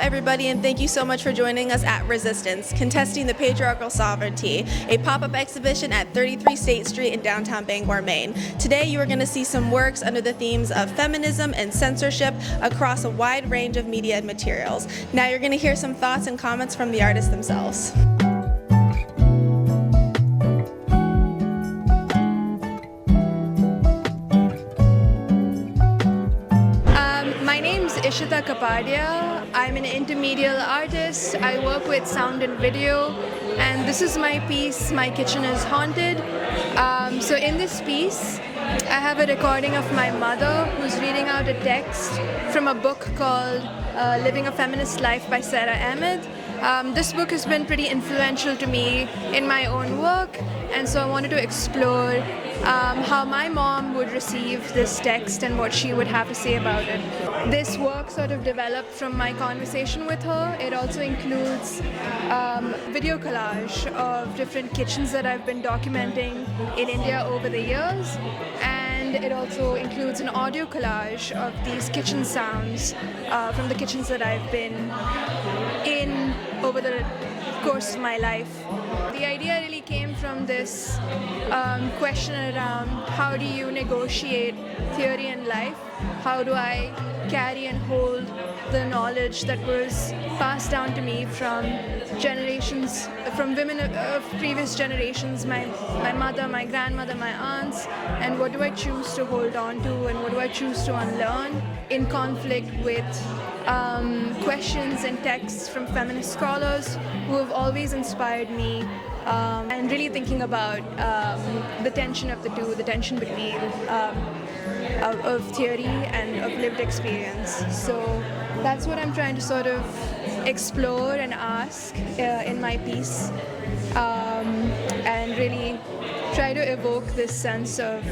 everybody, and thank you so much for joining us at Resistance, Contesting the Patriarchal Sovereignty, a pop-up exhibition at 33 State Street in downtown Bangor, Maine. Today you are going to see some works under the themes of feminism and censorship across a wide range of media and materials. Now you're going to hear some thoughts and comments from the artists themselves. Ishita Kapadia. I'm an intermediate artist. I work with sound and video, and this is my piece, My Kitchen is Haunted. So in this piece, I have a recording of my mother who's reading out a text from a book called Living a Feminist Life by Sarah Ahmed. This book has been pretty influential to me in my own work, and so I wanted to explore how my mom would receive this text and what she would have to say about it. This work sort of developed from my conversation with her. It also includes video collage of different kitchens that I've been documenting in India over the years, and it also includes an audio collage of these kitchen sounds from the kitchens that I've been in over the course of my life. The idea really came from this question around how do you negotiate theory and life? How do I carry and hold the knowledge that was passed down to me from generations, from women of previous generations, my mother, my grandmother, my aunts, and what do I choose to hold on to and what do I choose to unlearn in conflict with questions and texts from feminist scholars who have always inspired me, and really thinking about the tension of the two, the tension between of theory and of lived experience. So that's what I'm trying to sort of explore and ask in my piece, and really try to evoke this sense of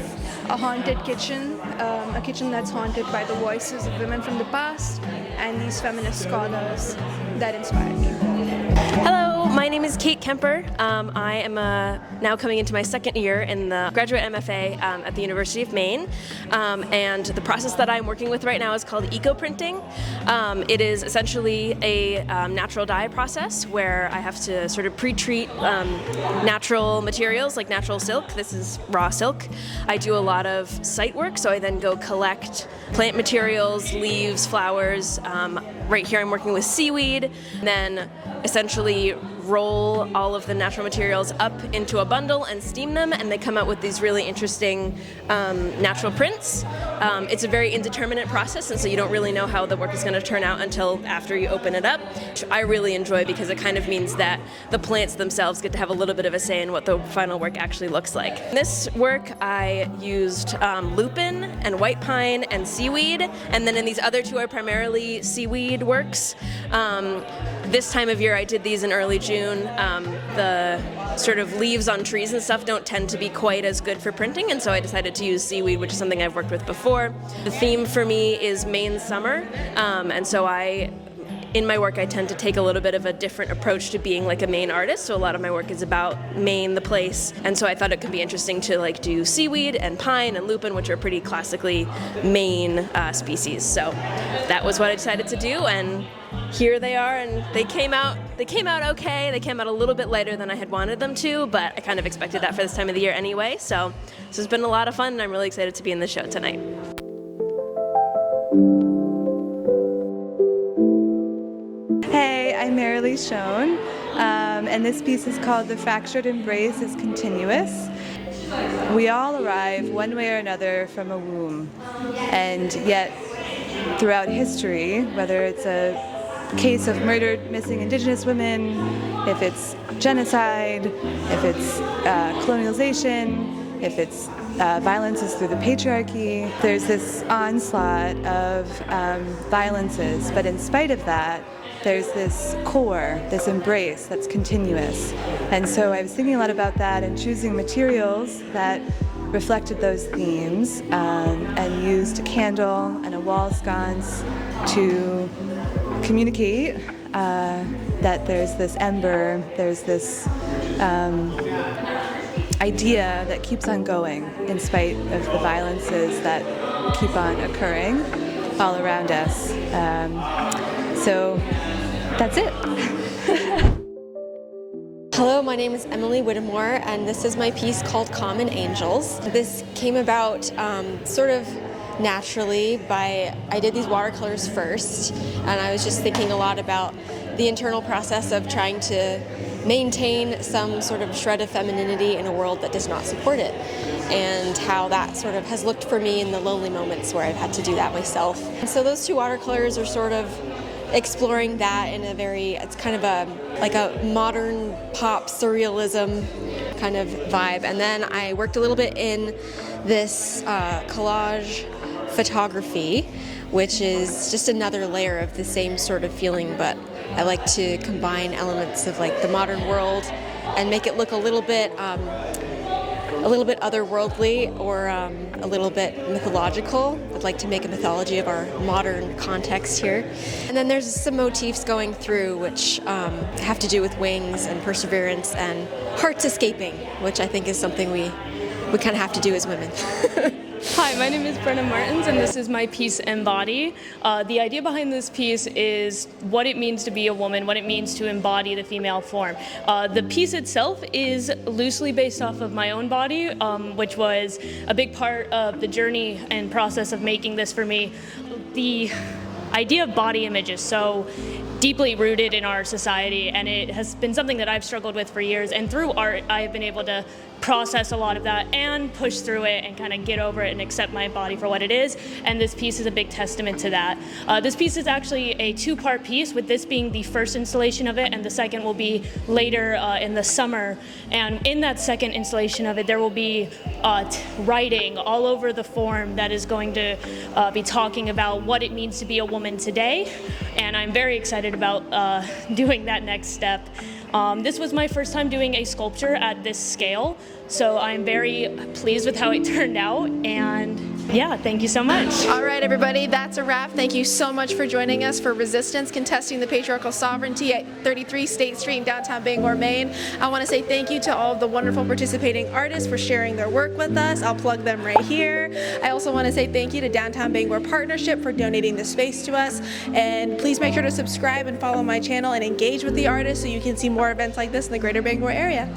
a haunted kitchen, a kitchen that's haunted by the voices of women from the past and these feminist scholars that inspired me. Hello, my name is Kate Kemper. I am now coming into my second year in the graduate MFA at the University of Maine, and the process that I'm working with right now is called eco-printing. It is essentially a natural dye process where I have to sort of pre-treat natural materials like natural silk. This is raw silk. I do a lot of site work, so I then go collect plant materials, leaves, flowers. Right here I'm working with seaweed, and then essentially roll all of the natural materials up into a bundle and steam them, and they come out with these really interesting natural prints. It's a very indeterminate process, and so you don't really know how the work is going to turn out until after you open it up, which I really enjoy because it kind of means that the plants themselves get to have a little bit of a say in what the final work actually looks like. In this work I used lupin and white pine and seaweed, and then in these other two are primarily seaweed works. This time of year I did these in early June. The sort of leaves on trees and stuff don't tend to be quite as good for printing, and so I decided to use seaweed, which is something I've worked with before. The theme for me is Maine summer, and so in my work I tend to take a little bit of a different approach to being like a Maine artist, so a lot of my work is about Maine, the place, and so I thought it could be interesting to like do seaweed and pine and lupin, which are pretty classically Maine species. So that was what I decided to do, and here they are, and they came out okay. They came out a little bit later than I had wanted them to, but I kind of expected that for this time of the year anyway, so this has been a lot of fun, and I'm really excited to be in the show tonight. Hey, I'm Marilee Schoen, and this piece is called The Fractured Embrace is Continuous. We all arrive one way or another from a womb, and yet throughout history, whether it's a case of murdered missing Indigenous women, if it's genocide, if it's colonialization, if it's violences through the patriarchy, there's this onslaught of violences, but in spite of that, there's this core, this embrace that's continuous. And so I was thinking a lot about that and choosing materials that reflected those themes, and used a candle and a wall sconce to communicate that there's this ember, there's this idea that keeps on going in spite of the violences that keep on occurring all around us. So that's it. Hello, my name is Emily Whittemore, and this is my piece called Common Angels. This came about sort of naturally I did these watercolors first, and I was just thinking a lot about the internal process of trying to maintain some sort of shred of femininity in a world that does not support it, and how that sort of has looked for me in the lonely moments where I've had to do that myself. And so those two watercolors are sort of exploring that in a it's kind of like a modern pop surrealism kind of vibe. And then I worked a little bit in this collage photography, which is just another layer of the same sort of feeling, but I like to combine elements of like the modern world and make it look a little bit otherworldly or a little bit mythological. I'd like to make a mythology of our modern context here. And then there's some motifs going through which have to do with wings and perseverance and hearts escaping, which I think is something we kind of have to do as women. Hi, my name is Brenna Martins, and this is my piece Embody. The idea behind this piece is what it means to be a woman, what it means to embody the female form. The piece itself is loosely based off of my own body, which was a big part of the journey and process of making this for me. The idea of body image is so deeply rooted in our society, and it has been something that I've struggled with for years, and through art I've been able to process a lot of that and push through it and kind of get over it and accept my body for what it is, and this piece is a big testament to that. This piece is actually a two-part piece, with this being the first installation of it, and the second will be later in the summer. And in that second installation of it, there will be writing all over the form that is going to be talking about what it means to be a woman today, and I'm very excited about doing that next step. This was my first time doing a sculpture at this scale, so I'm very pleased with how it turned out, and yeah, thank you so much. All right, everybody, that's a wrap. Thank you so much for joining us for Resistance, Contesting the Patriarchal Sovereignty at 33 State Street in downtown Bangor, Maine. I want to say thank you to all of the wonderful participating artists for sharing their work with us. I'll plug them right here. I also want to say thank you to Downtown Bangor Partnership for donating the space to us, and please make sure to subscribe and follow my channel and engage with the artists so you can see more events like this in the greater Bangor area.